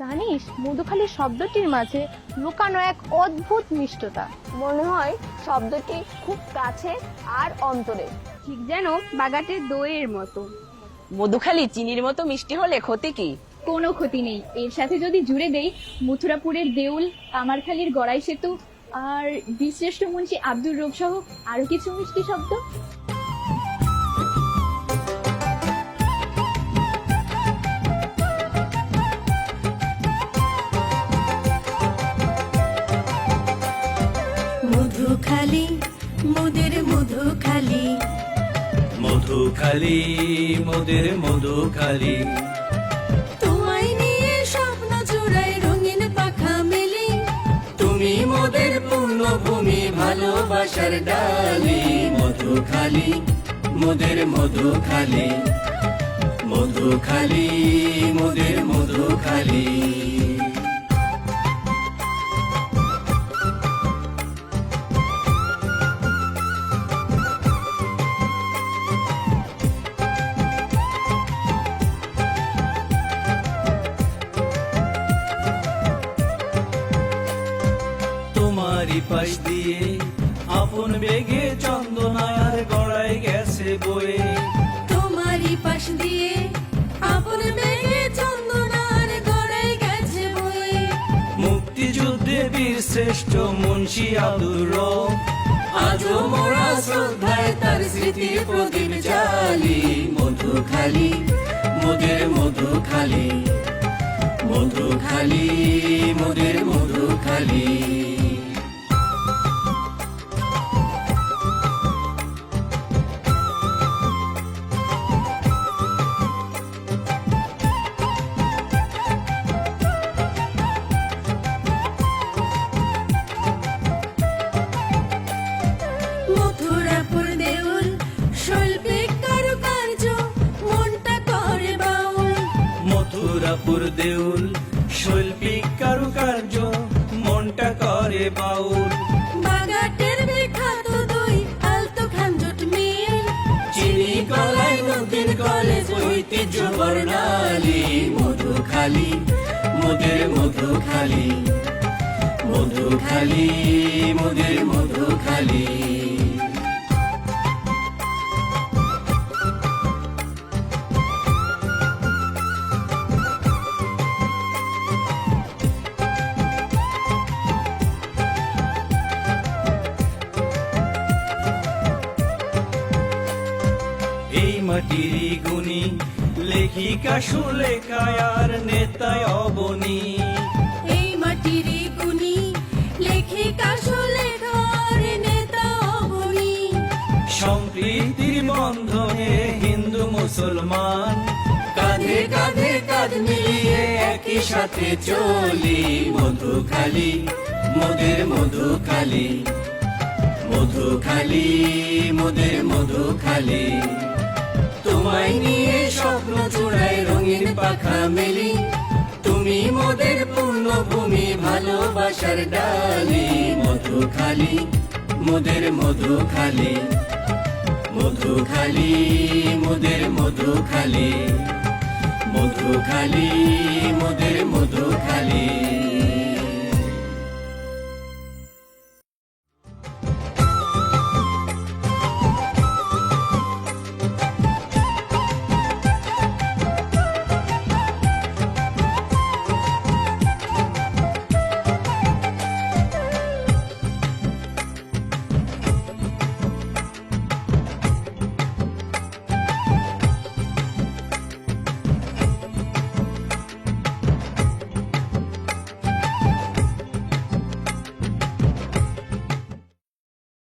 জানিস মধুখালী শব্দটির মাঝে লুকানো এক অদ্ভুত মিষ্টতা। মনে হয় শব্দটি খুব কাছে আর অন্তরে, ঠিক যেন বাগাটের দইয়ের মতো। মধুখালী চিনির মতো মিষ্টি হলে ক্ষতি কি? কোনো ক্ষতি নেই, এর সাথে যদি জুড়ে দেই মথুরাপুরের দেউল, কামারখালীর গড়াই সেতু আর বীরশ্রেষ্ঠ মুন্সী আব্দুর রব সহ আরো কিছু মিষ্টি শব্দ। মধুখালী মোদের মধুখালী, মধুখালী মোদের মধুখালী, তোমায় নিয়ে স্বপ্ন জোড়ায় রঙিন পাখা মেলে। তুমি মোদের পূর্ণভূমি ভালোবাসার ডালি। মধুখালী মোদের মধুখালী, মধুখালী মোদের মধুখালী। তোমারই পাশ দিয়ে আপন বেগে চন্দনার গড়াই গেছে বয়ে। তোমারই পাশ দিয়ে আপন মেঘে চন্দনার গড়াই গেছে বয়ে। মুক্তিযুদ্ধে বীর শ্রেষ্ঠ মুন্সী আব্দুর রব, আজও মোরা শ্রদ্ধায় তার স্মৃতির প্রদীপ জ্বালি। মধুখালী মোদের মধুখালী, মধুখালী মোদের মধুখালী। মথুরাপুর দেউল শৈল্পিক কারুকার্য মনটা করে বাউল। মথুরাপুর দেউল শৈল্পিক কারুকার্য মনটা করে বাউল। বাগাটের বিখ্যাত দই আলতো খানজট মিল। চিনি কলাই নদীর কলেজ ঐতিহ্য বর্ণালী। মধুখালী মোদের মধুখালী, মধুখালী মোদের মধুখালী। এই মাটির গুণী লেখিকা সুলেখায় আর নেতায় অবনী। এই মাটির গুণী লেখিকা সুলেখার নেতা অবনী। সম্প্রীতির বন্ধনে হিন্দু মুসলমান কাঁধে কাঁধে কাঁধ মিলিয়ে একই সাথে চলি। মধুখালী মোদের মধুখালী, মধুখালী মোদের মধুখালী। তোমায় নিয়ে স্বপ্ন চূড়ায় রঙিন পাখা মেলি। তুমি মোদের পূর্ণভূমি ভালোবাসার ডালি। মধুখালী মোদের মধুখালী, মধুখালী মোদের মধুখালী, মধুখালী